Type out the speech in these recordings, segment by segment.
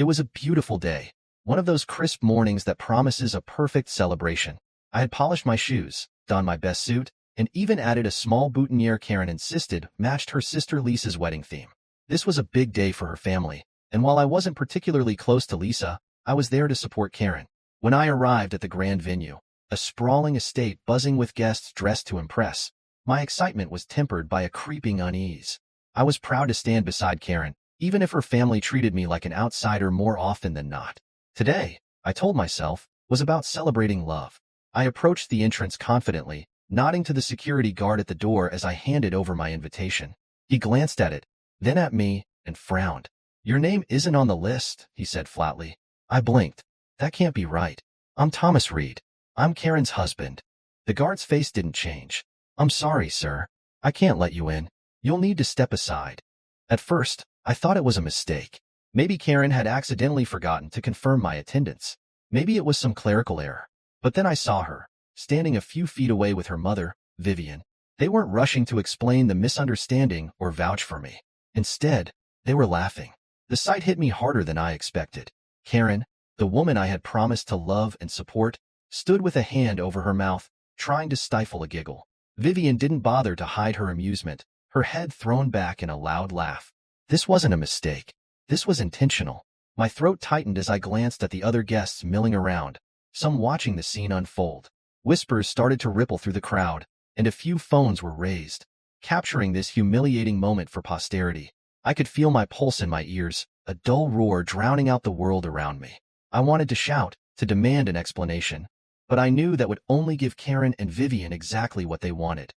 It was a beautiful day, one of those crisp mornings that promises a perfect celebration. I had polished my shoes, donned my best suit, and even added a small boutonniere Karen insisted matched her sister Lisa's wedding theme. This was a big day for her family, and while I wasn't particularly close to Lisa, I was there to support Karen. When I arrived at the grand venue, a sprawling estate buzzing with guests dressed to impress, my excitement was tempered by a creeping unease. I was proud to stand beside Karen, even if her family treated me like an outsider more often than not. Today, I told myself, was about celebrating love. I approached the entrance confidently, nodding to the security guard at the door as I handed over my invitation. He glanced at it, then at me, and frowned. "Your name isn't on the list," he said flatly. I blinked. That can't be right. "I'm Thomas Reed. I'm Karen's husband." The guard's face didn't change. "I'm sorry, sir. I can't let you in. You'll need to step aside." At first, I thought it was a mistake. Maybe Karen had accidentally forgotten to confirm my attendance. Maybe it was some clerical error. But then I saw her, standing a few feet away with her mother, Vivian. They weren't rushing to explain the misunderstanding or vouch for me. Instead, they were laughing. The sight hit me harder than I expected. Karen, the woman I had promised to love and support, stood with a hand over her mouth, trying to stifle a giggle. Vivian didn't bother to hide her amusement, her head thrown back in a loud laugh. This wasn't a mistake. This was intentional. My throat tightened as I glanced at the other guests milling around, some watching the scene unfold. Whispers started to ripple through the crowd, and a few phones were raised, capturing this humiliating moment for posterity. I could feel my pulse in my ears, a dull roar drowning out the world around me. I wanted to shout, to demand an explanation, but I knew that would only give Karen and Vivian exactly what they wanted.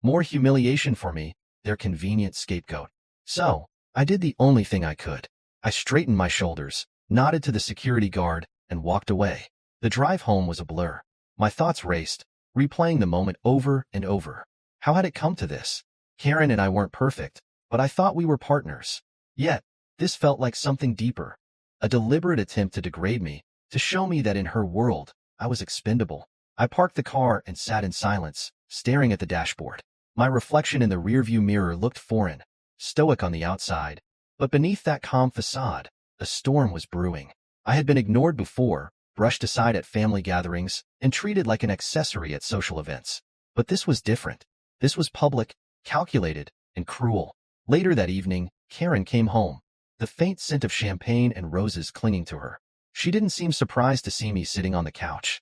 More humiliation for me, their convenient scapegoat. So, I did the only thing I could. I straightened my shoulders, nodded to the security guard, and walked away. The drive home was a blur. My thoughts raced, replaying the moment over and over. How had it come to this? Karen and I weren't perfect, but I thought we were partners. Yet, this felt like something deeper. A deliberate attempt to degrade me, to show me that in her world, I was expendable. I parked the car and sat in silence, staring at the dashboard. My reflection in the rearview mirror looked foreign, stoic on the outside, but beneath that calm facade, a storm was brewing. I had been ignored before, brushed aside at family gatherings, and treated like an accessory at social events. But this was different. This was public, calculated, and cruel. Later that evening, Karen came home, the faint scent of champagne and roses clinging to her. She didn't seem surprised to see me sitting on the couch.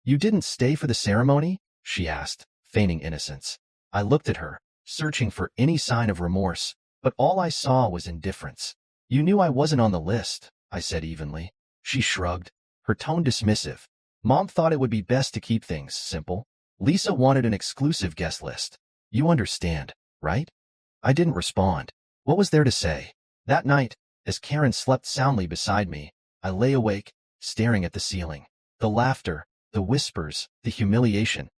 "You didn't stay for the ceremony?" she asked, feigning innocence. I looked at her, searching for any sign of remorse, but all I saw was indifference. "You knew I wasn't on the list," I said evenly. She shrugged, her tone dismissive. "Mom thought it would be best to keep things simple. Lisa wanted an exclusive guest list. You understand, right?" I didn't respond. What was there to say? That night, as Karen slept soundly beside me, I lay awake, staring at the ceiling. The laughter, the whispers, the humiliation.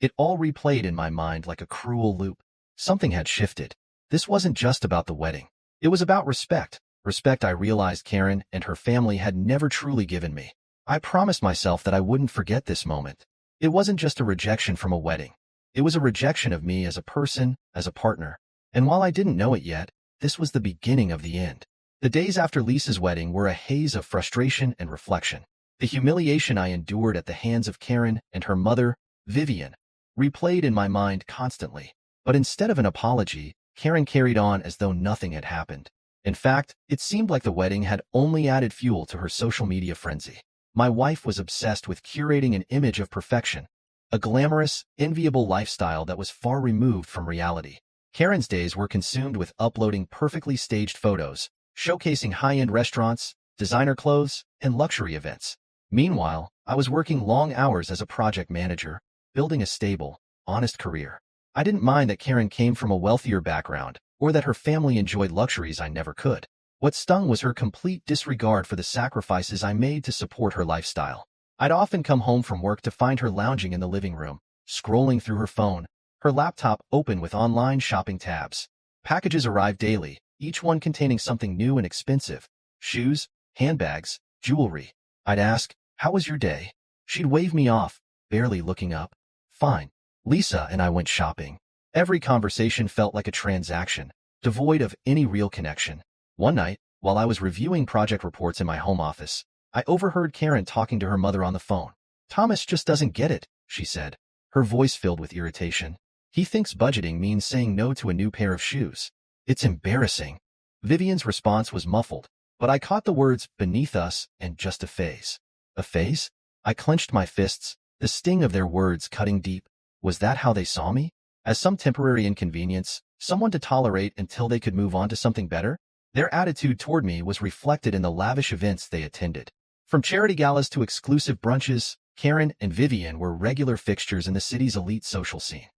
It all replayed in my mind like a cruel loop. Something had shifted. This wasn't just about the wedding. It was about respect. Respect I realized Karen and her family had never truly given me. I promised myself that I wouldn't forget this moment. It wasn't just a rejection from a wedding. It was a rejection of me as a person, as a partner. And while I didn't know it yet, this was the beginning of the end. The days after Lisa's wedding were a haze of frustration and reflection. The humiliation I endured at the hands of Karen and her mother, Vivian, replayed in my mind constantly. But instead of an apology, Karen carried on as though nothing had happened. In fact, it seemed like the wedding had only added fuel to her social media frenzy. My wife was obsessed with curating an image of perfection, a glamorous, enviable lifestyle that was far removed from reality. Karen's days were consumed with uploading perfectly staged photos, showcasing high-end restaurants, designer clothes, and luxury events. Meanwhile, I was working long hours as a project manager, building a stable, honest career. I didn't mind that Karen came from a wealthier background, or that her family enjoyed luxuries I never could. What stung was her complete disregard for the sacrifices I made to support her lifestyle. I'd often come home from work to find her lounging in the living room, scrolling through her phone, her laptop open with online shopping tabs. Packages arrived daily, each one containing something new and expensive. Shoes, handbags, jewelry. I'd ask, "How was your day?" She'd wave me off, barely looking up. "Fine." Lisa and I went shopping. Every conversation felt like a transaction, devoid of any real connection. One night, While I was reviewing project reports in my home office, I overheard Karen talking to her mother on the phone. "Thomas just doesn't get it," she said, her voice filled with irritation. "He thinks budgeting means saying no to a new pair of shoes. It's embarrassing." Vivian's response was muffled, but I caught the words "beneath us" and "just a phase." A phase? I clenched my fists, the sting of their words cutting deep. Was that how they saw me? As some temporary inconvenience, someone to tolerate until they could move on to something better? Their attitude toward me was reflected in the lavish events they attended. From charity galas to exclusive brunches, Karen and Vivian were regular fixtures in the city's elite social scene.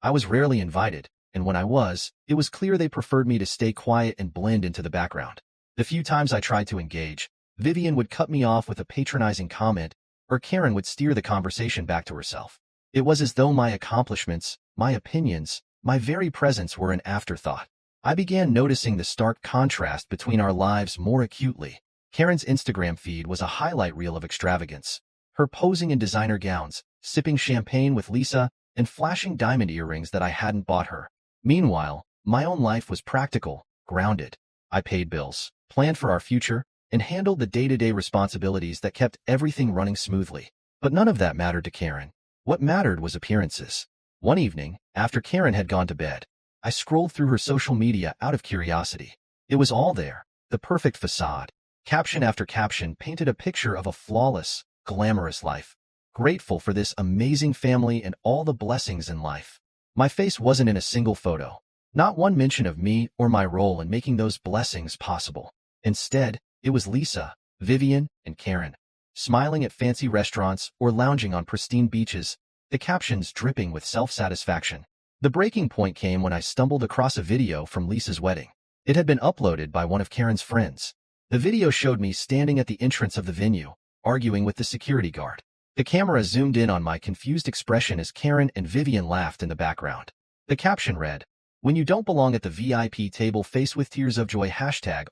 I was rarely invited, and when I was, it was clear they preferred me to stay quiet and blend into the background. The few times I tried to engage, Vivian would cut me off with a patronizing comment, or Karen would steer the conversation back to herself. It was as though my accomplishments, my opinions, my very presence were an afterthought. I began noticing the stark contrast between our lives more acutely. Karen's Instagram feed was a highlight reel of extravagance. Her posing in designer gowns, sipping champagne with Lisa, and flashing diamond earrings that I hadn't bought her. Meanwhile, my own life was practical, grounded. I paid bills, planned for our future, and handled the day-to-day responsibilities that kept everything running smoothly. But none of that mattered to Karen. What mattered was appearances. One evening, after Karen had gone to bed, I scrolled through her social media out of curiosity. It was all there, the perfect facade. Caption after caption painted a picture of a flawless, glamorous life. Grateful for this amazing family and all the blessings in life. My face wasn't in a single photo. Not one mention of me or my role in making those blessings possible. Instead, it was Lisa, Vivian, and Karen, smiling at fancy restaurants or lounging on pristine beaches, the captions dripping with self-satisfaction. The breaking point came when I stumbled across a video from Lisa's wedding. It had been uploaded by one of Karen's friends. The video showed me standing at the entrance of the venue, arguing with the security guard. The camera zoomed in on my confused expression as Karen and Vivian laughed in the background. The caption read, "When you don't belong at the VIP table, face with tears of joy,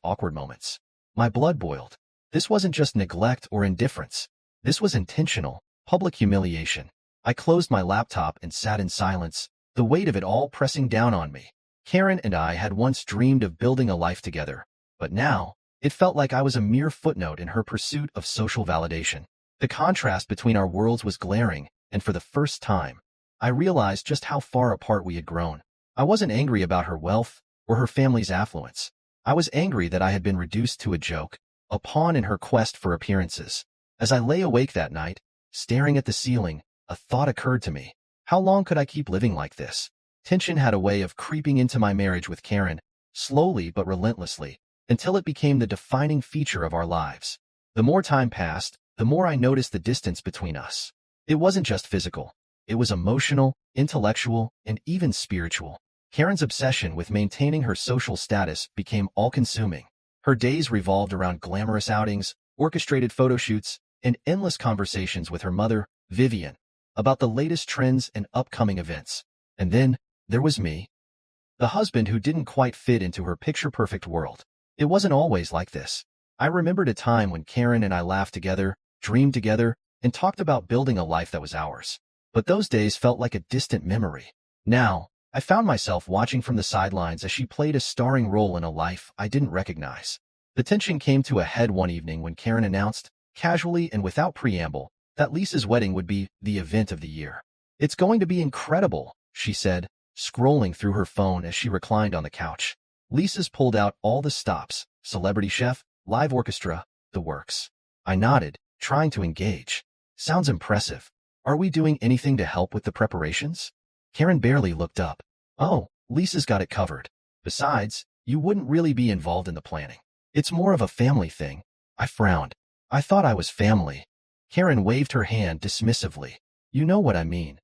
#awkward moments." My blood boiled. This wasn't just neglect or indifference. This was intentional, public humiliation. I closed my laptop and sat in silence, the weight of it all pressing down on me. Karen and I had once dreamed of building a life together, but now, it felt like I was a mere footnote in her pursuit of social validation. The contrast between our worlds was glaring, and for the first time, I realized just how far apart we had grown. I wasn't angry about her wealth or her family's affluence. I was angry that I had been reduced to a joke, a pawn in her quest for appearances. As I lay awake that night, staring at the ceiling, a thought occurred to me. How long could I keep living like this? Tension had a way of creeping into my marriage with Karen, slowly but relentlessly, until it became the defining feature of our lives. The more time passed, the more I noticed the distance between us. It wasn't just physical. It was emotional, intellectual, and even spiritual. Karen's obsession with maintaining her social status became all-consuming. Her days revolved around glamorous outings, orchestrated photo shoots, and endless conversations with her mother, Vivian, about the latest trends and upcoming events. And then, there was me, the husband who didn't quite fit into her picture-perfect world. It wasn't always like this. I remembered a time when Karen and I laughed together, dreamed together, and talked about building a life that was ours. But those days felt like a distant memory. Now, I found myself watching from the sidelines as she played a starring role in a life I didn't recognize. The tension came to a head one evening when Karen announced, casually and without preamble, that Lisa's wedding would be the event of the year. "It's going to be incredible," she said, scrolling through her phone as she reclined on the couch. Lisa's pulled out all the stops, celebrity chef, live orchestra, the works. I nodded, trying to engage. "Sounds impressive. Are we doing anything to help with the preparations?" Karen barely looked up. "Oh, Lisa's got it covered. Besides, you wouldn't really be involved in the planning. It's more of a family thing." I frowned. I thought I was family. Karen waved her hand dismissively. "You know what I mean."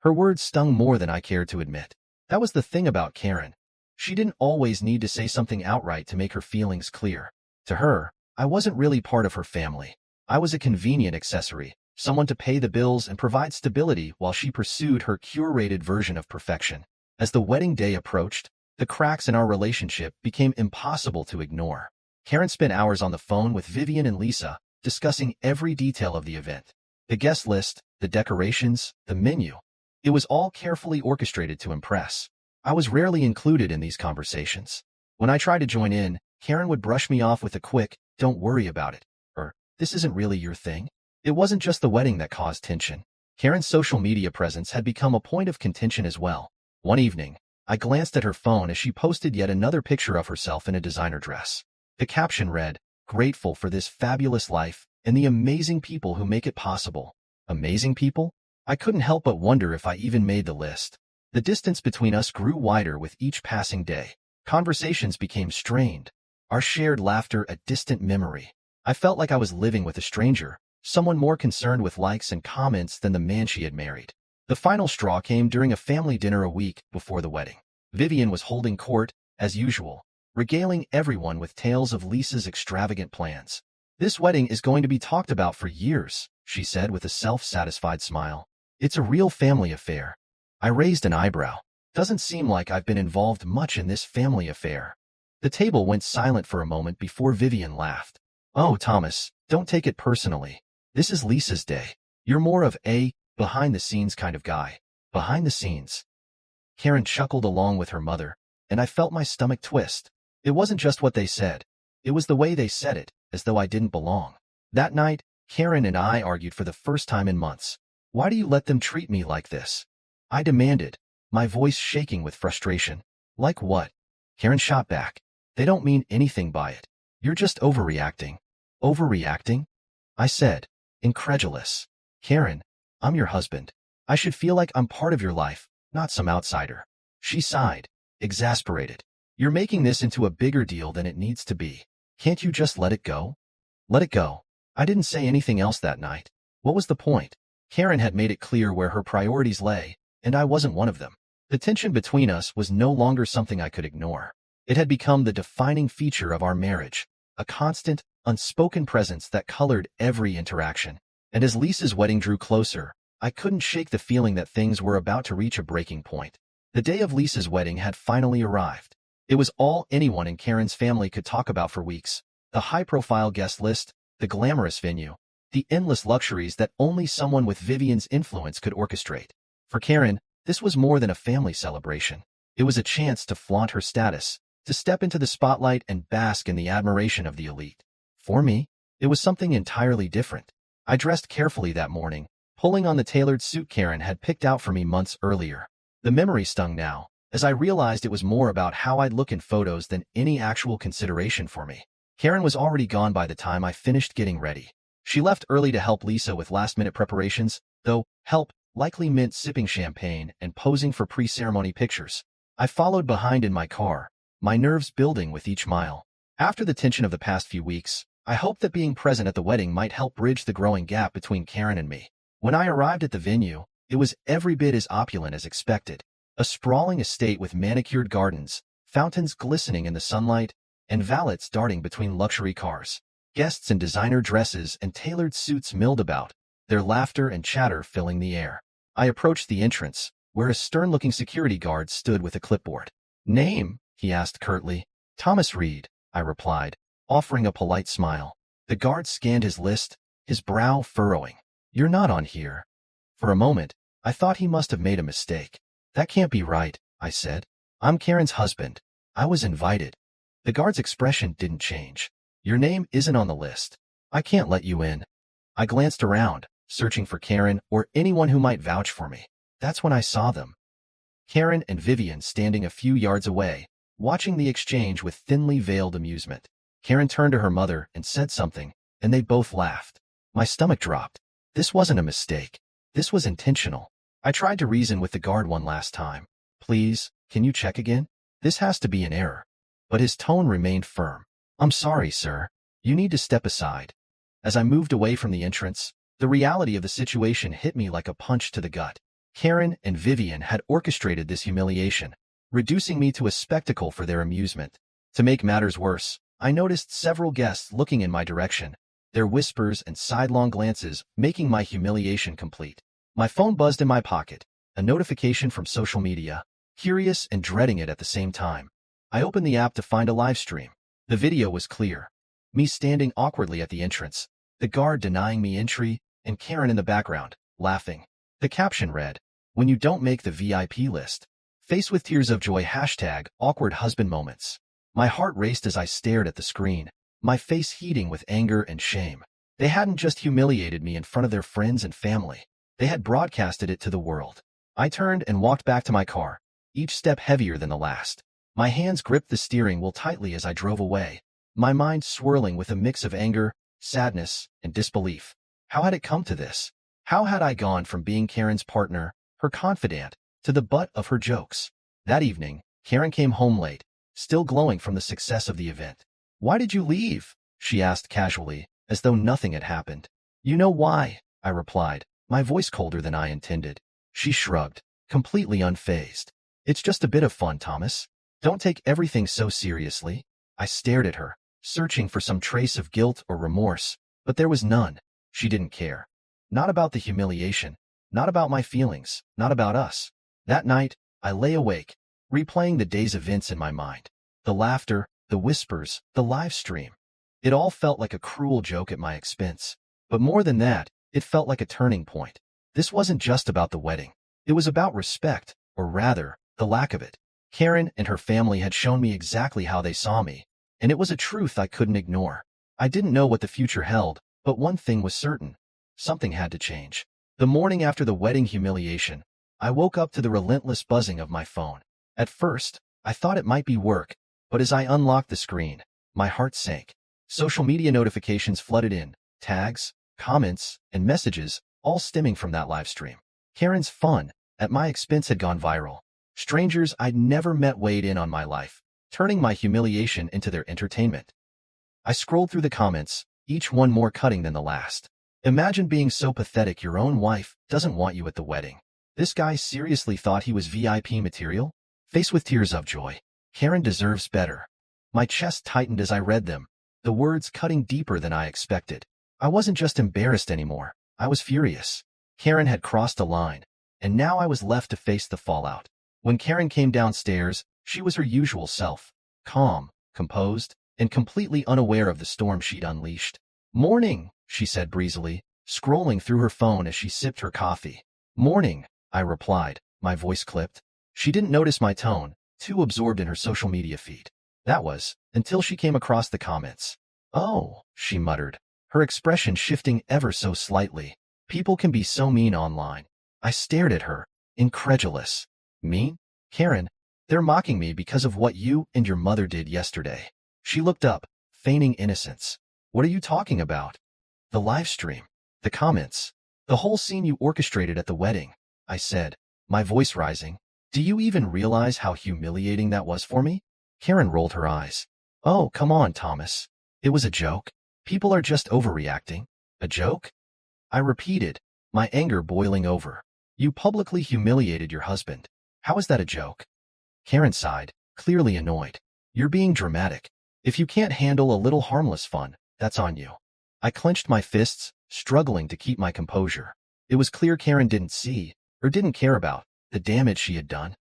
Her words stung more than I cared to admit. That was the thing about Karen. She didn't always need to say something outright to make her feelings clear. To her, I wasn't really part of her family. I was a convenient accessory, someone to pay the bills and provide stability while she pursued her curated version of perfection. As the wedding day approached, the cracks in our relationship became impossible to ignore. Karen spent hours on the phone with Vivian and Lisa, discussing every detail of the event. The guest list, the decorations, the menu. It was all carefully orchestrated to impress. I was rarely included in these conversations. When I tried to join in, Karen would brush me off with a quick, "Don't worry about it," or "This isn't really your thing." It wasn't just the wedding that caused tension. Karen's social media presence had become a point of contention as well. One evening, I glanced at her phone as she posted yet another picture of herself in a designer dress. The caption read, "Grateful for this fabulous life and the amazing people who make it possible." Amazing people? I couldn't help but wonder if I even made the list. The distance between us grew wider with each passing day. Conversations became strained, our shared laughter a distant memory. I felt like I was living with a stranger, someone more concerned with likes and comments than the man she had married. The final straw came during a family dinner a week before the wedding. Vivian was holding court, as usual, regaling everyone with tales of Lisa's extravagant plans. "This wedding is going to be talked about for years," she said with a self-satisfied smile. "It's a real family affair." I raised an eyebrow. "Doesn't seem like I've been involved much in this family affair." The table went silent for a moment before Vivian laughed. "Oh, Thomas, don't take it personally. This is Lisa's day. You're more of a behind-the-scenes kind of guy." "Behind the scenes?" Karen chuckled along with her mother, and I felt my stomach twist. It wasn't just what they said. It was the way they said it, as though I didn't belong. That night, Karen and I argued for the first time in months. "Why do you let them treat me like this?" I demanded, my voice shaking with frustration. "Like what?" Karen shot back. "They don't mean anything by it. You're just overreacting." "Overreacting?" I said, incredulous. "Karen, I'm your husband. I should feel like I'm part of your life, not some outsider." She sighed, exasperated. "You're making this into a bigger deal than it needs to be. Can't you just let it go?" Let it go. I didn't say anything else that night. What was the point? Karen had made it clear where her priorities lay, and I wasn't one of them. The tension between us was no longer something I could ignore. It had become the defining feature of our marriage, a constant, unspoken presence that colored every interaction. And as Lisa's wedding drew closer, I couldn't shake the feeling that things were about to reach a breaking point. The day of Lisa's wedding had finally arrived. It was all anyone in Karen's family could talk about for weeks. The high-profile guest list, the glamorous venue, the endless luxuries that only someone with Vivian's influence could orchestrate. For Karen, this was more than a family celebration. It was a chance to flaunt her status, to step into the spotlight and bask in the admiration of the elite. For me, it was something entirely different. I dressed carefully that morning, pulling on the tailored suit Karen had picked out for me months earlier. The memory stung now, as I realized it was more about how I'd look in photos than any actual consideration for me. Karen was already gone by the time I finished getting ready. She left early to help Lisa with last-minute preparations, though help likely meant sipping champagne and posing for pre-ceremony pictures. I followed behind in my car, my nerves building with each mile. After the tension of the past few weeks, I hoped that being present at the wedding might help bridge the growing gap between Karen and me. When I arrived at the venue, it was every bit as opulent as expected. A sprawling estate with manicured gardens, fountains glistening in the sunlight, and valets darting between luxury cars. Guests in designer dresses and tailored suits milled about, their laughter and chatter filling the air. I approached the entrance, where a stern-looking security guard stood with a clipboard. "Name?" he asked curtly. "Thomas Reed," I replied, offering a polite smile. The guard scanned his list, his brow furrowing. "You're not on here." For a moment, I thought he must have made a mistake. "That can't be right," I said. "I'm Karen's husband. I was invited." The guard's expression didn't change. "Your name isn't on the list. I can't let you in." I glanced around, searching for Karen or anyone who might vouch for me. That's when I saw them. Karen and Vivian standing a few yards away, watching the exchange with thinly veiled amusement. Karen turned to her mother and said something, and they both laughed. My stomach dropped. This wasn't a mistake. This was intentional. I tried to reason with the guard one last time. "Please, can you check again? This has to be an error." But his tone remained firm. "I'm sorry, sir. You need to step aside." As I moved away from the entrance, the reality of the situation hit me like a punch to the gut. Karen and Vivian had orchestrated this humiliation, reducing me to a spectacle for their amusement. To make matters worse, I noticed several guests looking in my direction, their whispers and sidelong glances making my humiliation complete. My phone buzzed in my pocket, a notification from social media, curious and dreading it at the same time. I opened the app to find a live stream. The video was clear. Me standing awkwardly at the entrance, the guard denying me entry, and Karen in the background, laughing. The caption read, "When you don't make the VIP list. Face with tears of joy #awkward husband moments." My heart raced as I stared at the screen, my face heating with anger and shame. They hadn't just humiliated me in front of their friends and family. They had broadcasted it to the world. I turned and walked back to my car, each step heavier than the last. My hands gripped the steering wheel tightly as I drove away, my mind swirling with a mix of anger, sadness, and disbelief. How had it come to this? How had I gone from being Karen's partner, her confidant, to the butt of her jokes? That evening, Karen came home late, still glowing from the success of the event. "Why did you leave?" she asked casually, as though nothing had happened. "You know why," I replied, my voice colder than I intended. She shrugged, completely unfazed. "It's just a bit of fun, Thomas. Don't take everything so seriously." I stared at her, searching for some trace of guilt or remorse, but there was none. She didn't care. Not about the humiliation, not about my feelings, not about us. That night, I lay awake, replaying the day's events in my mind. The laughter, the whispers, the live stream. It all felt like a cruel joke at my expense. But more than that, it felt like a turning point. This wasn't just about the wedding. It was about respect, or rather, the lack of it. Karen and her family had shown me exactly how they saw me, and it was a truth I couldn't ignore. I didn't know what the future held, but one thing was certain. Something had to change. The morning after the wedding humiliation, I woke up to the relentless buzzing of my phone. At first, I thought it might be work, but as I unlocked the screen, my heart sank. Social media notifications flooded in, tags, comments, and messages, all stemming from that live stream. Karen's fun, at my expense, had gone viral. Strangers I'd never met weighed in on my life, turning my humiliation into their entertainment. I scrolled through the comments, each one more cutting than the last. "Imagine being so pathetic your own wife doesn't want you at the wedding. This guy seriously thought he was VIP material?" Faced with tears of joy. "Karen deserves better." My chest tightened as I read them, the words cutting deeper than I expected. I wasn't just embarrassed anymore, I was furious. Karen had crossed a line, and now I was left to face the fallout. When Karen came downstairs, she was her usual self, calm, composed, and completely unaware of the storm she'd unleashed. "Morning," she said breezily, scrolling through her phone as she sipped her coffee. "Morning," I replied, my voice clipped. She didn't notice my tone, too absorbed in her social media feed. That was, until she came across the comments. "Oh," she muttered, her expression shifting ever so slightly. "People can be so mean online." I stared at her, incredulous. "Mean? Karen, they're mocking me because of what you and your mother did yesterday." She looked up, feigning innocence. "What are you talking about?" "The live stream, the comments, the whole scene you orchestrated at the wedding," I said, my voice rising. "Do you even realize how humiliating that was for me?" Karen rolled her eyes. "Oh, come on, Thomas. It was a joke. People are just overreacting." "A joke?" I repeated, my anger boiling over. "You publicly humiliated your husband. How is that a joke?" Karen sighed, clearly annoyed. "You're being dramatic. If you can't handle a little harmless fun, that's on you." I clenched my fists, struggling to keep my composure. It was clear Karen didn't see, or didn't care about, the damage she had done.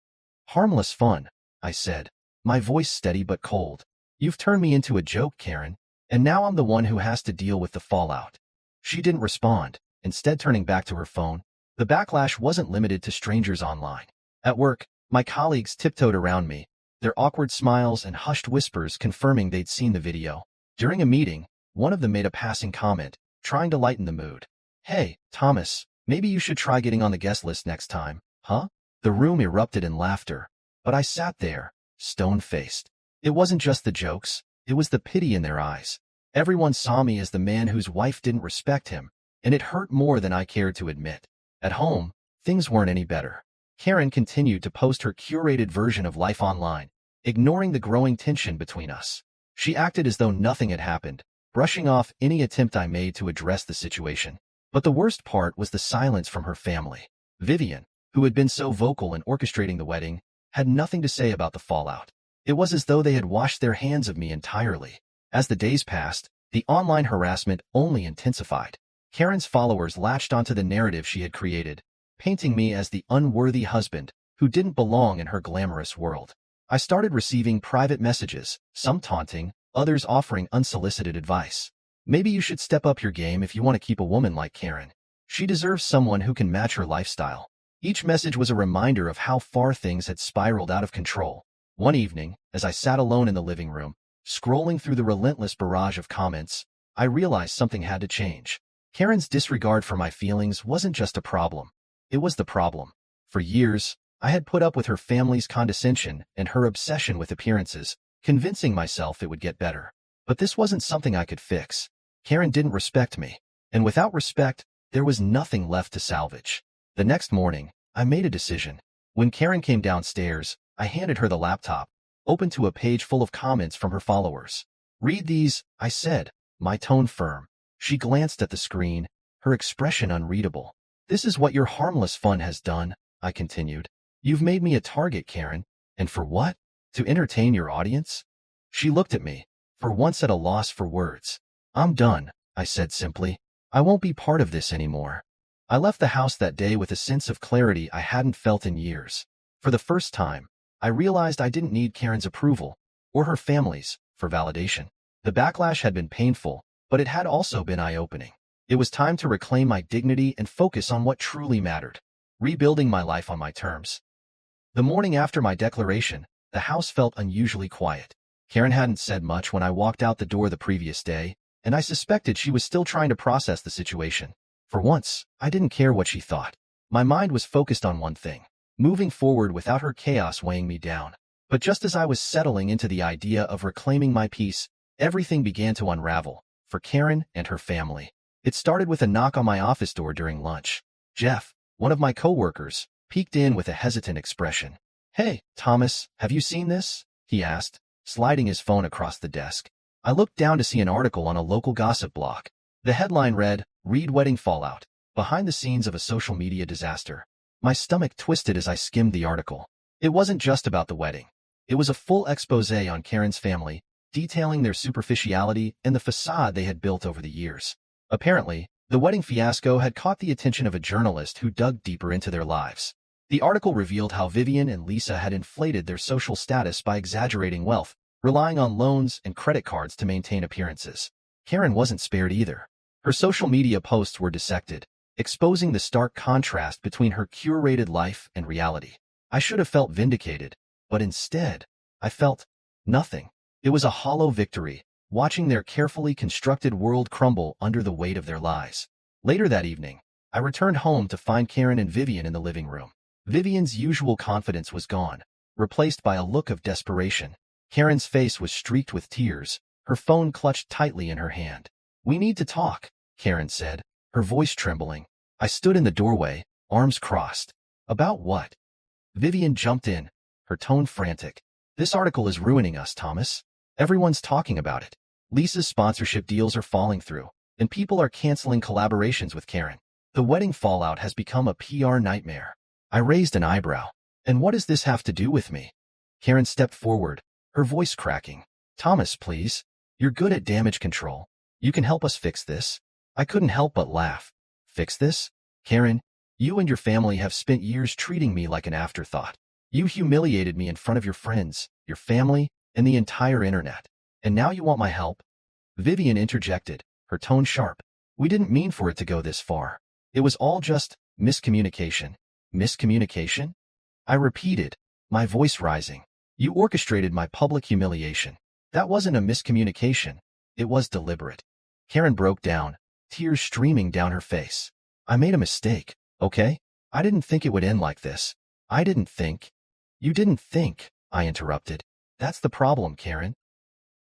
"Harmless fun," I said, my voice steady but cold. "You've turned me into a joke, Karen, and now I'm the one who has to deal with the fallout." She didn't respond, instead turning back to her phone. The backlash wasn't limited to strangers online. At work, my colleagues tiptoed around me, their awkward smiles and hushed whispers confirming they'd seen the video. During a meeting, one of them made a passing comment, trying to lighten the mood. "Hey, Thomas, maybe you should try getting on the guest list next time, huh?" The room erupted in laughter, but I sat there, stone-faced. It wasn't just the jokes, it was the pity in their eyes. Everyone saw me as the man whose wife didn't respect him, and it hurt more than I cared to admit. At home, things weren't any better. Karen continued to post her curated version of life online, ignoring the growing tension between us. She acted as though nothing had happened, brushing off any attempt I made to address the situation. But the worst part was the silence from her family. Vivian, who had been so vocal in orchestrating the wedding, had nothing to say about the fallout. It was as though they had washed their hands of me entirely. As the days passed, the online harassment only intensified. Karen's followers latched onto the narrative she had created, painting me as the unworthy husband who didn't belong in her glamorous world. I started receiving private messages, some taunting, others offering unsolicited advice. "Maybe you should step up your game if you want to keep a woman like Karen. She deserves someone who can match her lifestyle." Each message was a reminder of how far things had spiraled out of control. One evening, as I sat alone in the living room, scrolling through the relentless barrage of comments, I realized something had to change. Karen's disregard for my feelings wasn't just a problem. It was the problem. For years, I had put up with her family's condescension and her obsession with appearances, convincing myself it would get better. But this wasn't something I could fix. Karen didn't respect me, and without respect, there was nothing left to salvage. The next morning, I made a decision. When Karen came downstairs, I handed her the laptop, open to a page full of comments from her followers. "Read these," I said, my tone firm. She glanced at the screen, her expression unreadable. "This is what your harmless fun has done," I continued. "You've made me a target, Karen. And for what? To entertain your audience?" She looked at me, for once at a loss for words. "I'm done," I said simply. "I won't be part of this anymore." I left the house that day with a sense of clarity I hadn't felt in years. For the first time, I realized I didn't need Karen's approval, or her family's, for validation. The backlash had been painful, but it had also been eye-opening. It was time to reclaim my dignity and focus on what truly mattered, rebuilding my life on my terms. The morning after my declaration, the house felt unusually quiet. Karen hadn't said much when I walked out the door the previous day, and I suspected she was still trying to process the situation. For once, I didn't care what she thought. My mind was focused on one thing: moving forward without her chaos weighing me down. But just as I was settling into the idea of reclaiming my peace, everything began to unravel, for Karen and her family. It started with a knock on my office door during lunch. Jeff, one of my coworkers, peeked in with a hesitant expression. "Hey, Thomas, have you seen this?" he asked, sliding his phone across the desk. I looked down to see an article on a local gossip blog. The headline read, "Reed Wedding Fallout, Behind the Scenes of a Social Media Disaster." My stomach twisted as I skimmed the article. It wasn't just about the wedding. It was a full expose on Karen's family, detailing their superficiality and the facade they had built over the years. Apparently, the wedding fiasco had caught the attention of a journalist who dug deeper into their lives. The article revealed how Vivian and Lisa had inflated their social status by exaggerating wealth, relying on loans and credit cards to maintain appearances. Karen wasn't spared either. Her social media posts were dissected, exposing the stark contrast between her curated life and reality. I should have felt vindicated, but instead, I felt nothing. It was a hollow victory, watching their carefully constructed world crumble under the weight of their lies. Later that evening, I returned home to find Karen and Vivian in the living room. Vivian's usual confidence was gone, replaced by a look of desperation. Karen's face was streaked with tears, her phone clutched tightly in her hand. "We need to talk," Karen said, her voice trembling. I stood in the doorway, arms crossed. "About what?" Vivian jumped in, her tone frantic. "This article is ruining us, Thomas. Everyone's talking about it. Lisa's sponsorship deals are falling through, and people are canceling collaborations with Karen. The wedding fallout has become a PR nightmare." I raised an eyebrow. "And what does this have to do with me?" Karen stepped forward, her voice cracking. "Thomas, please. You're good at damage control. You can help us fix this." I couldn't help but laugh. "Fix this? Karen, you and your family have spent years treating me like an afterthought. You humiliated me in front of your friends, your family, and the entire internet. And now you want my help?" Vivian interjected, her tone sharp. "We didn't mean for it to go this far. It was all just miscommunication." "Miscommunication?" I repeated, my voice rising. "You orchestrated my public humiliation. That wasn't a miscommunication. It was deliberate." Karen broke down, tears streaming down her face. "I made a mistake, okay? I didn't think it would end like this. I didn't think." "You didn't think," I interrupted. "That's the problem, Karen.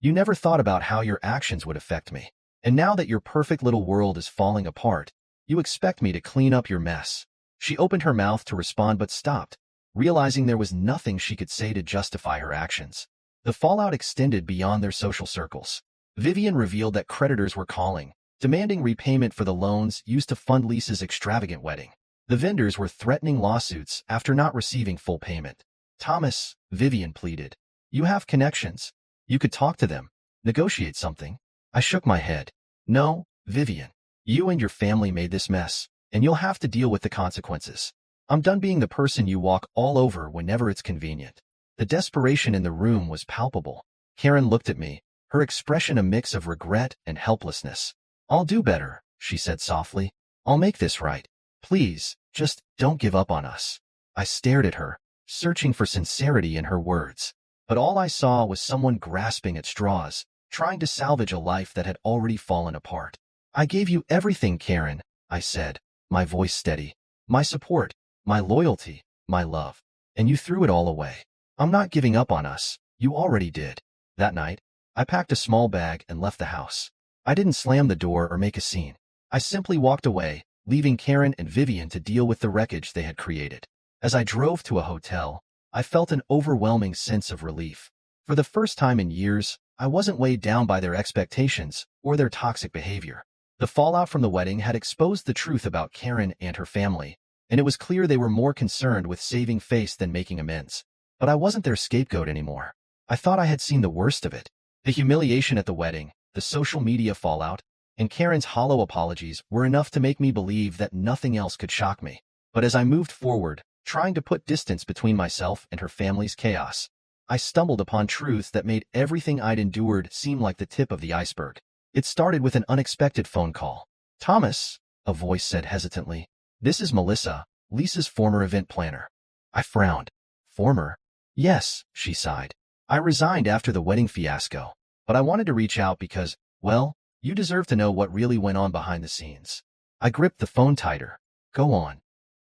You never thought about how your actions would affect me. And now that your perfect little world is falling apart, you expect me to clean up your mess." She opened her mouth to respond but stopped, realizing there was nothing she could say to justify her actions. The fallout extended beyond their social circles. Vivian revealed that creditors were calling, demanding repayment for the loans used to fund Lisa's extravagant wedding. The vendors were threatening lawsuits after not receiving full payment. "Thomas," Vivian pleaded, "you have connections. You could talk to them, negotiate something." I shook my head. "No, Vivian. You and your family made this mess, and you'll have to deal with the consequences. I'm done being the person you walk all over whenever it's convenient." The desperation in the room was palpable. Karen looked at me, her expression a mix of regret and helplessness. "I'll do better," she said softly. "I'll make this right. Please, just don't give up on us." I stared at her, searching for sincerity in her words. but all I saw was someone grasping at straws, trying to salvage a life that had already fallen apart. I gave you everything, Karen, I said, my voice steady. My support, my loyalty, my love. And you threw it all away. I'm not giving up on us. You already did. That night, I packed a small bag and left the house. I didn't slam the door or make a scene. I simply walked away, leaving Karen and Vivian to deal with the wreckage they had created. As I drove to a hotel, I felt an overwhelming sense of relief. For the first time in years, I wasn't weighed down by their expectations or their toxic behavior. The fallout from the wedding had exposed the truth about Karen and her family, and it was clear they were more concerned with saving face than making amends. But I wasn't their scapegoat anymore. I thought I had seen the worst of it. The humiliation at the wedding, the social media fallout, and Karen's hollow apologies were enough to make me believe that nothing else could shock me. But as I moved forward, trying to put distance between myself and her family's chaos, I stumbled upon truths that made everything I'd endured seem like the tip of the iceberg. It started with an unexpected phone call. "Thomas," a voice said hesitantly, "this is Melissa, Lisa's former event planner." I frowned. "Former?" "Yes," she sighed. "I resigned after the wedding fiasco, but I wanted to reach out because, well, you deserve to know what really went on behind the scenes." I gripped the phone tighter. "Go on."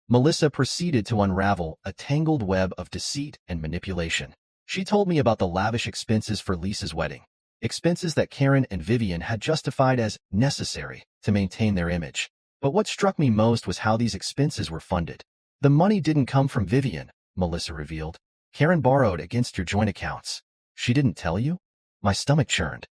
Melissa proceeded to unravel a tangled web of deceit and manipulation. She told me about the lavish expenses for Lisa's wedding, expenses that Karen and Vivian had justified as necessary to maintain their image. But what struck me most was how these expenses were funded. "The money didn't come from Vivian," Melissa revealed. "Karen borrowed against your joint accounts." "She didn't tell you?" My stomach churned.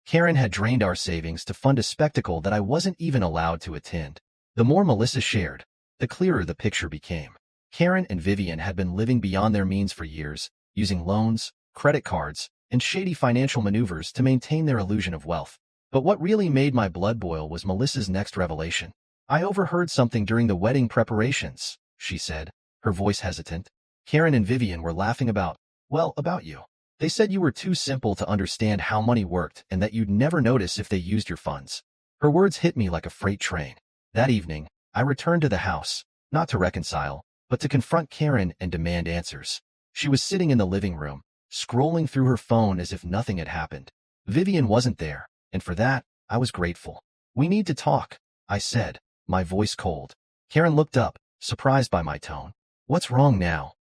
Karen had drained our savings to fund a spectacle that I wasn't even allowed to attend. The more Melissa shared, the clearer the picture became. Karen and Vivian had been living beyond their means for years, using loans, credit cards, and shady financial maneuvers to maintain their illusion of wealth. But what really made my blood boil was Melissa's next revelation. "I overheard something during the wedding preparations," she said, her voice hesitant. "Karen and Vivian were laughing about you. They said you were too simple to understand how money worked and that you'd never notice if they used your funds." Her words hit me like a freight train. That evening, I returned to the house, not to reconcile, but to confront Karen and demand answers. She was sitting in the living room, scrolling through her phone as if nothing had happened. Vivian wasn't there, and for that, I was grateful. "We need to talk," I said, my voice cold. Karen looked up, surprised by my tone. "What's wrong now?"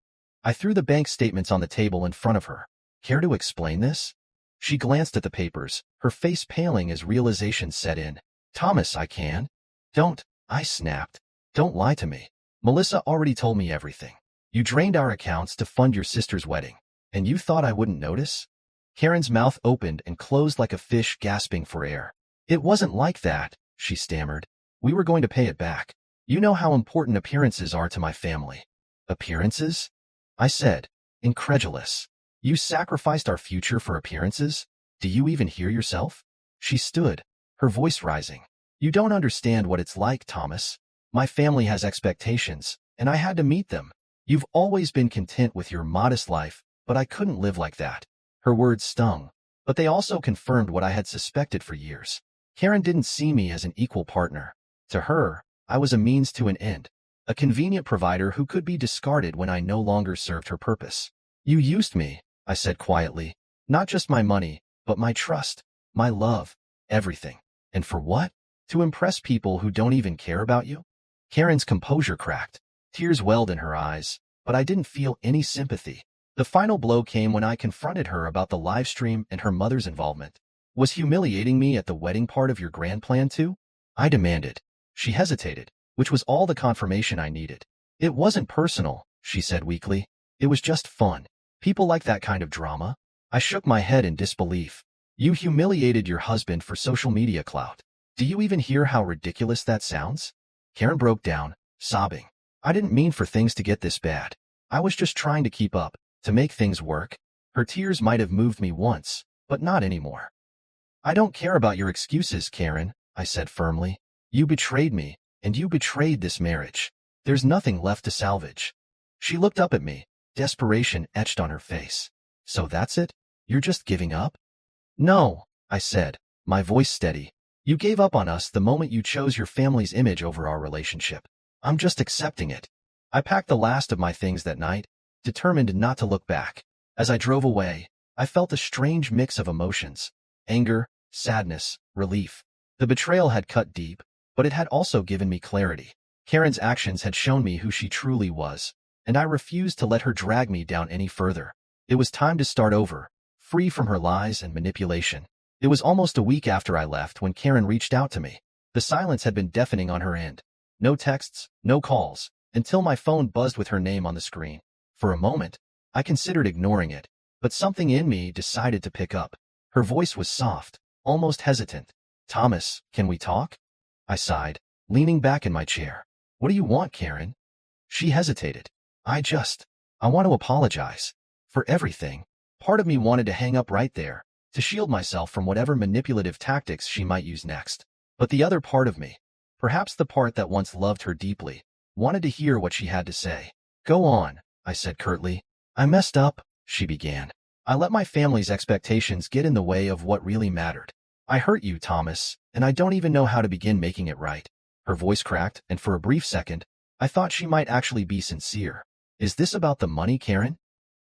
I threw the bank statements on the table in front of her. "Care to explain this?" She glanced at the papers, her face paling as realization set in. "Thomas, I can." "Don't," I snapped. "Don't lie to me. Melissa already told me everything. You drained our accounts to fund your sister's wedding, and you thought I wouldn't notice?" Karen's mouth opened and closed like a fish gasping for air. "It wasn't like that," she stammered. "We were going to pay it back. You know how important appearances are to my family." "Appearances?" I said, incredulous. "You sacrificed our future for appearances? Do you even hear yourself?" She stood, her voice rising. "You don't understand what it's like, Thomas. My family has expectations, and I had to meet them. You've always been content with your modest life, but I couldn't live like that." Her words stung, but they also confirmed what I had suspected for years. Karen didn't see me as an equal partner. To her, I was a means to an end, a convenient provider who could be discarded when I no longer served her purpose. "You used me," I said quietly. "Not just my money, but my trust, my love, everything. And for what? To impress people who don't even care about you?" Karen's composure cracked. Tears welled in her eyes, but I didn't feel any sympathy. The final blow came when I confronted her about the live stream and her mother's involvement. "Was humiliating me at the wedding part of your grand plan too?" I demanded. She hesitated, which was all the confirmation I needed. "It wasn't personal," she said weakly. "It was just fun. People like that kind of drama." I shook my head in disbelief. "You humiliated your husband for social media clout. Do you even hear how ridiculous that sounds?" Karen broke down, sobbing. "I didn't mean for things to get this bad. I was just trying to keep up, to make things work." Her tears might have moved me once, but not anymore. "I don't care about your excuses, Karen," I said firmly. "You betrayed me, and you betrayed this marriage. There's nothing left to salvage." She looked up at me, desperation etched on her face. "So that's it? You're just giving up?" "No," I said, my voice steady. "You gave up on us the moment you chose your family's image over our relationship. I'm just accepting it." I packed the last of my things that night, determined not to look back. As I drove away, I felt a strange mix of emotions: anger, sadness, relief. The betrayal had cut deep, but it had also given me clarity. Karen's actions had shown me who she truly was, and I refused to let her drag me down any further. It was time to start over, free from her lies and manipulation. It was almost a week after I left when Karen reached out to me. The silence had been deafening on her end. No texts, no calls, until my phone buzzed with her name on the screen. For a moment, I considered ignoring it, but something in me decided to pick up. Her voice was soft, almost hesitant. "Thomas, can we talk?" I sighed, leaning back in my chair. "What do you want, Karen?" She hesitated. I want to apologize. For everything." Part of me wanted to hang up right there, to shield myself from whatever manipulative tactics she might use next. But the other part of me, perhaps the part that once loved her deeply, wanted to hear what she had to say. "Go on," I said curtly. "I messed up," she began. "I let my family's expectations get in the way of what really mattered. I hurt you, Thomas, and I don't even know how to begin making it right." Her voice cracked, and for a brief second, I thought she might actually be sincere. "Is this about the money, Karen?"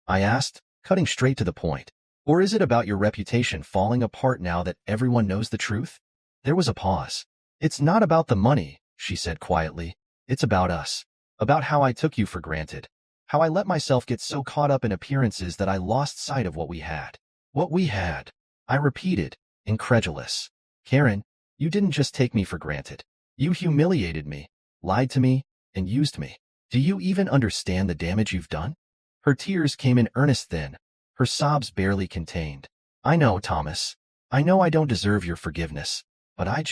I asked, cutting straight to the point. "Or is it about your reputation falling apart now that everyone knows the truth?" There was a pause. "It's not about the money," she said quietly. "It's about us. About how I took you for granted. How I let myself get so caught up in appearances that I lost sight of what we had." "What we had?" I repeated, incredulous. "Karen, you didn't just take me for granted. You humiliated me, lied to me, and used me. Do you even understand the damage you've done?" Her tears came in earnest then, her sobs barely contained. "I know, Thomas. I know I don't deserve your forgiveness, but I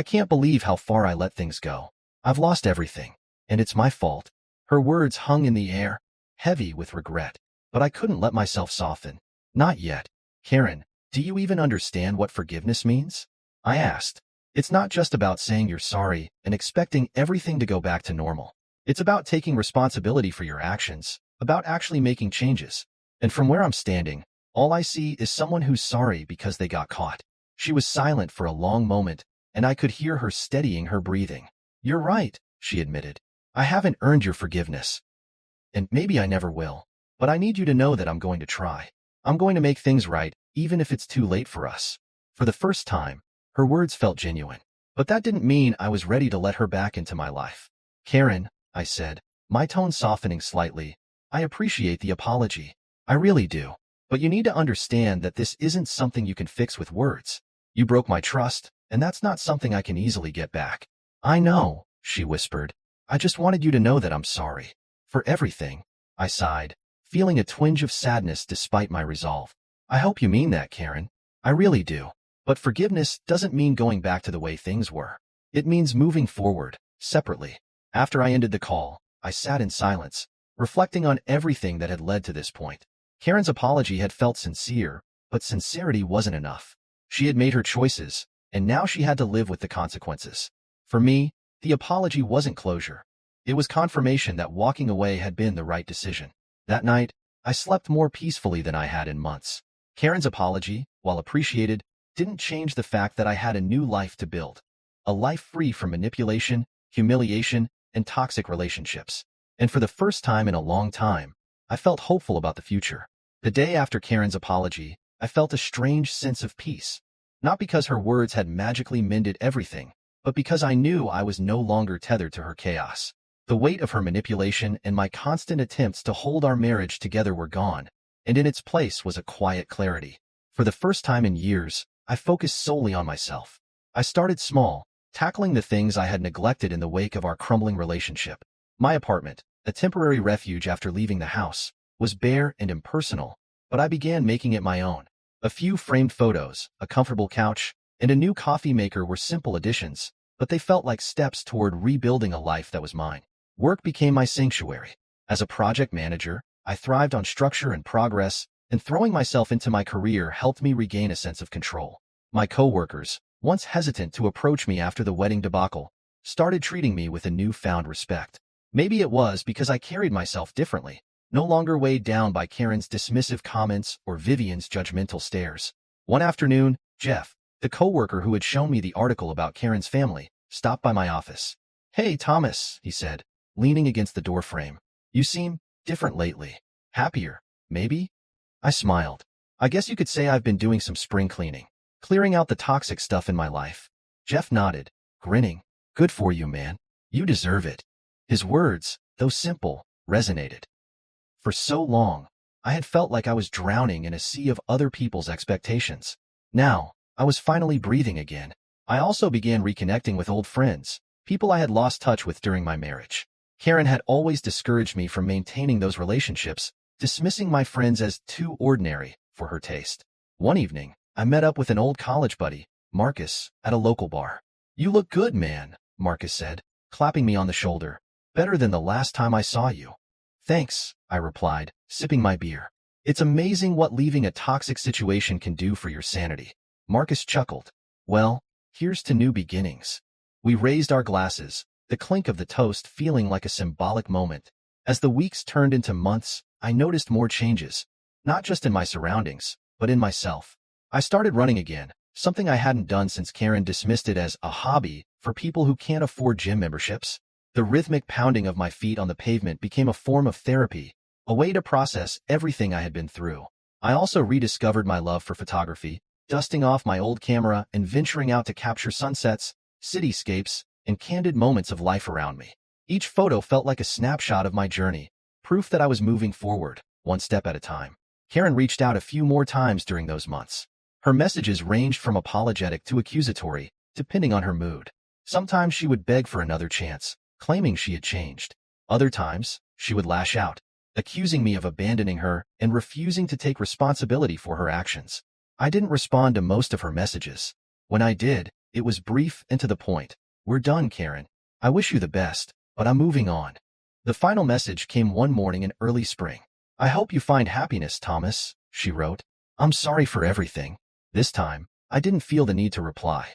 can't believe how far I let things go. I've lost everything, and it's my fault." Her words hung in the air, heavy with regret, but I couldn't let myself soften. "Not yet. Karen, do you even understand what forgiveness means?" I asked. "It's not just about saying you're sorry and expecting everything to go back to normal. It's about taking responsibility for your actions, about actually making changes. And from where I'm standing, all I see is someone who's sorry because they got caught." She was silent for a long moment, and I could hear her steadying her breathing. "You're right," she admitted. "I haven't earned your forgiveness. And maybe I never will. But I need you to know that I'm going to try. I'm going to make things right, even if it's too late for us." For the first time, her words felt genuine. But that didn't mean I was ready to let her back into my life. "Karen," I said, my tone softening slightly, "I appreciate the apology. I really do. But you need to understand that this isn't something you can fix with words. You broke my trust, and that's not something I can easily get back." "I know," she whispered. "I just wanted you to know that I'm sorry. For everything." I sighed, feeling a twinge of sadness despite my resolve. "I hope you mean that, Karen. I really do. But forgiveness doesn't mean going back to the way things were. It means moving forward, separately." After I ended the call, I sat in silence, reflecting on everything that had led to this point. Karen's apology had felt sincere, but sincerity wasn't enough. She had made her choices, and now she had to live with the consequences. For me, the apology wasn't closure. It was confirmation that walking away had been the right decision. That night, I slept more peacefully than I had in months. Karen's apology, while appreciated, didn't change the fact that I had a new life to build. A life free from manipulation, humiliation, and toxic relationships. And for the first time in a long time, I felt hopeful about the future. The day after Karen's apology, I felt a strange sense of peace. Not because her words had magically mended everything, but because I knew I was no longer tethered to her chaos. The weight of her manipulation and my constant attempts to hold our marriage together were gone, and in its place was a quiet clarity. For the first time in years, I focused solely on myself. I started small, tackling the things I had neglected in the wake of our crumbling relationship. My apartment, a temporary refuge after leaving the house, was bare and impersonal, but I began making it my own. A few framed photos, a comfortable couch, and a new coffee maker were simple additions, but they felt like steps toward rebuilding a life that was mine. Work became my sanctuary. As a project manager, I thrived on structure and progress, and throwing myself into my career helped me regain a sense of control. My coworkers, once hesitant to approach me after the wedding debacle, started treating me with a newfound respect. Maybe it was because I carried myself differently, no longer weighed down by Karen's dismissive comments or Vivian's judgmental stares. One afternoon, Jeff, the coworker who had shown me the article about Karen's family, stopped by my office. "Hey, Thomas," he said, leaning against the doorframe. "You seem different lately. Happier, maybe?" I smiled. I guess you could say I've been doing some spring cleaning, clearing out the toxic stuff in my life. Jeff nodded, grinning. Good for you, man. You deserve it. His words, though simple, resonated. For so long, I had felt like I was drowning in a sea of other people's expectations. Now, I was finally breathing again. I also began reconnecting with old friends, people I had lost touch with during my marriage. Karen had always discouraged me from maintaining those relationships, dismissing my friends as too ordinary for her taste. One evening, I met up with an old college buddy, Marcus, at a local bar. You look good, man, Marcus said, clapping me on the shoulder. Better than the last time I saw you. Thanks, I replied, sipping my beer. It's amazing what leaving a toxic situation can do for your sanity. Marcus chuckled. Well, here's to new beginnings. We raised our glasses, the clink of the toast feeling like a symbolic moment. As the weeks turned into months, I noticed more changes, not just in my surroundings, but in myself. I started running again, something I hadn't done since Karen dismissed it as a hobby for people who can't afford gym memberships. The rhythmic pounding of my feet on the pavement became a form of therapy, a way to process everything I had been through. I also rediscovered my love for photography, dusting off my old camera and venturing out to capture sunsets, cityscapes, and candid moments of life around me. Each photo felt like a snapshot of my journey, proof that I was moving forward, one step at a time. Karen reached out a few more times during those months. Her messages ranged from apologetic to accusatory, depending on her mood. Sometimes she would beg for another chance, claiming she had changed. Other times, she would lash out, accusing me of abandoning her and refusing to take responsibility for her actions. I didn't respond to most of her messages. When I did, it was brief and to the point. We're done, Karen. I wish you the best, but I'm moving on. The final message came one morning in early spring. I hope you find happiness, Thomas, she wrote. I'm sorry for everything. This time, I didn't feel the need to reply.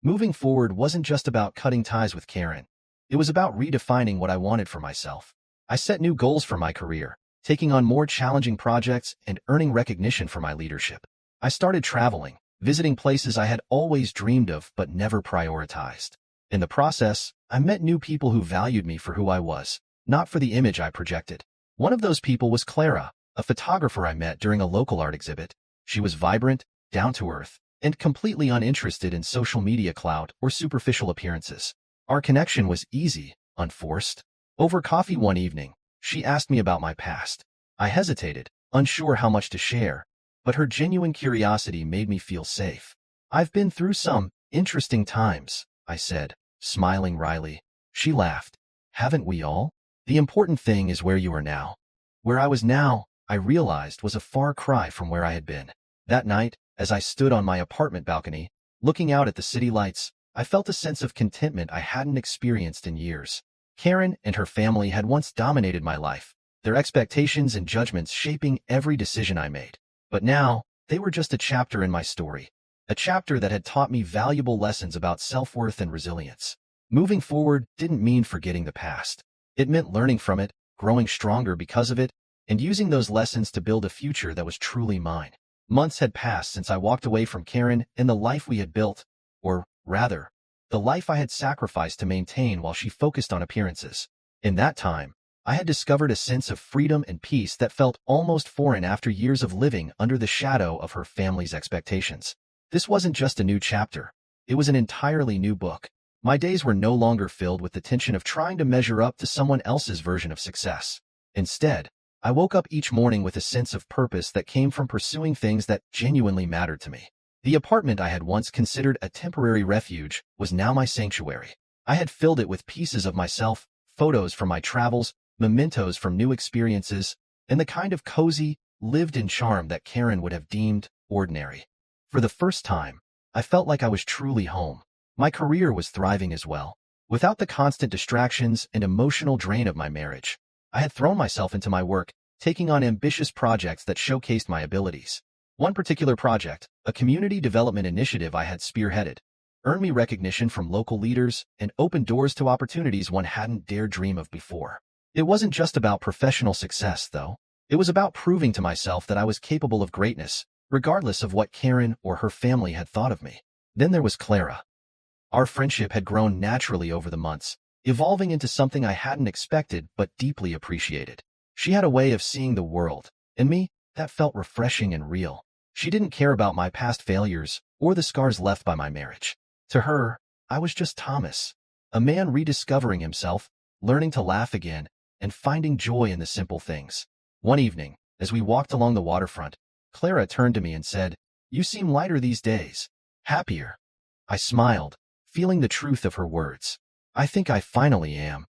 Moving forward wasn't just about cutting ties with Karen. It was about redefining what I wanted for myself. I set new goals for my career, taking on more challenging projects and earning recognition for my leadership. I started traveling, visiting places I had always dreamed of but never prioritized. In the process, I met new people who valued me for who I was, not for the image I projected. One of those people was Clara, a photographer I met during a local art exhibit. She was vibrant, down-to-earth, and completely uninterested in social media clout or superficial appearances. Our connection was easy, unforced. Over coffee one evening, she asked me about my past. I hesitated, unsure how much to share, but her genuine curiosity made me feel safe. I've been through some interesting times, I said, smiling wryly. She laughed. Haven't we all? The important thing is where you are now. Where I was now, I realized, was a far cry from where I had been. That night, as I stood on my apartment balcony, looking out at the city lights, I felt a sense of contentment I hadn't experienced in years. Karen and her family had once dominated my life, their expectations and judgments shaping every decision I made. But now, they were just a chapter in my story, a chapter that had taught me valuable lessons about self-worth and resilience. Moving forward didn't mean forgetting the past. It meant learning from it, growing stronger because of it, and using those lessons to build a future that was truly mine. Months had passed since I walked away from Karen and the life we had built, or rather, the life I had sacrificed to maintain while she focused on appearances. In that time, I had discovered a sense of freedom and peace that felt almost foreign after years of living under the shadow of her family's expectations. This wasn't just a new chapter. It was an entirely new book. My days were no longer filled with the tension of trying to measure up to someone else's version of success. Instead, I woke up each morning with a sense of purpose that came from pursuing things that genuinely mattered to me. The apartment I had once considered a temporary refuge was now my sanctuary. I had filled it with pieces of myself, photos from my travels, mementos from new experiences, and the kind of cozy, lived-in charm that Karen would have deemed ordinary. For the first time, I felt like I was truly home. My career was thriving as well. Without the constant distractions and emotional drain of my marriage, I had thrown myself into my work, taking on ambitious projects that showcased my abilities. One particular project, a community development initiative I had spearheaded, earned me recognition from local leaders and opened doors to opportunities one hadn't dared dream of before. It wasn't just about professional success, though. It was about proving to myself that I was capable of greatness, regardless of what Karen or her family had thought of me. Then there was Clara. Our friendship had grown naturally over the months, evolving into something I hadn't expected but deeply appreciated. She had a way of seeing the world, and me, that felt refreshing and real. She didn't care about my past failures or the scars left by my marriage. To her, I was just Thomas, a man rediscovering himself, learning to laugh again, and finding joy in the simple things. One evening, as we walked along the waterfront, Clara turned to me and said, "You seem lighter these days. Happier." I smiled, feeling the truth of her words. "I think I finally am."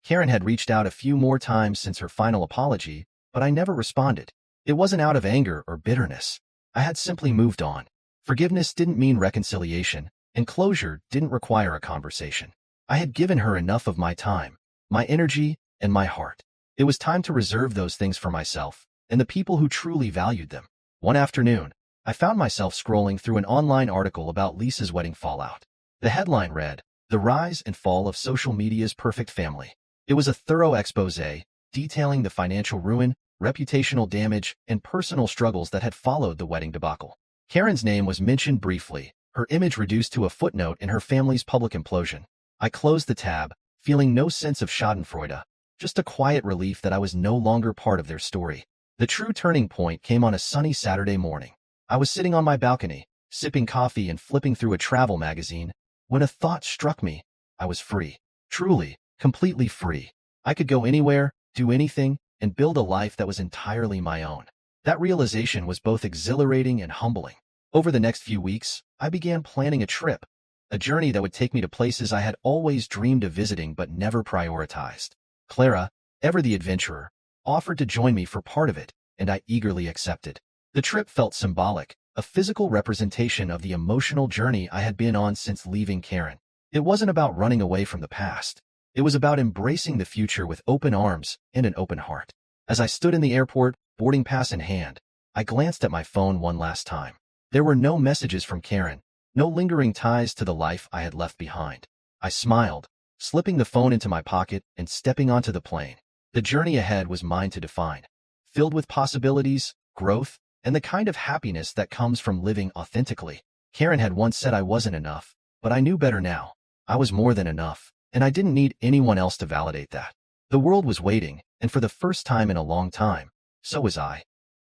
Karen had reached out a few more times since her final apology, but I never responded. It wasn't out of anger or bitterness. I had simply moved on. Forgiveness didn't mean reconciliation, and closure didn't require a conversation. I had given her enough of my time, my energy, and my heart. It was time to reserve those things for myself and the people who truly valued them. One afternoon, I found myself scrolling through an online article about Lisa's wedding fallout. The headline read, "The Rise and Fall of Social Media's Perfect Family." It was a thorough exposé, detailing the financial ruin, reputational damage, and personal struggles that had followed the wedding debacle. Karen's name was mentioned briefly, her image reduced to a footnote in her family's public implosion. I closed the tab, feeling no sense of schadenfreude, just a quiet relief that I was no longer part of their story. The true turning point came on a sunny Saturday morning. I was sitting on my balcony, sipping coffee and flipping through a travel magazine, when a thought struck me. I was free. Truly, completely free. I could go anywhere, do anything, and build a life that was entirely my own. That realization was both exhilarating and humbling. Over the next few weeks, I began planning a trip, a journey that would take me to places I had always dreamed of visiting but never prioritized. Clara, ever the adventurer, offered to join me for part of it, and I eagerly accepted. The trip felt symbolic, a physical representation of the emotional journey I had been on since leaving Karen. It wasn't about running away from the past. It was about embracing the future with open arms and an open heart. As I stood in the airport, boarding pass in hand, I glanced at my phone one last time. There were no messages from Karen, no lingering ties to the life I had left behind. I smiled, slipping the phone into my pocket and stepping onto the plane. The journey ahead was mine to define, filled with possibilities, growth, and the kind of happiness that comes from living authentically. Karen had once said I wasn't enough, but I knew better now. I was more than enough, and I didn't need anyone else to validate that. The world was waiting, and for the first time in a long time, so was I.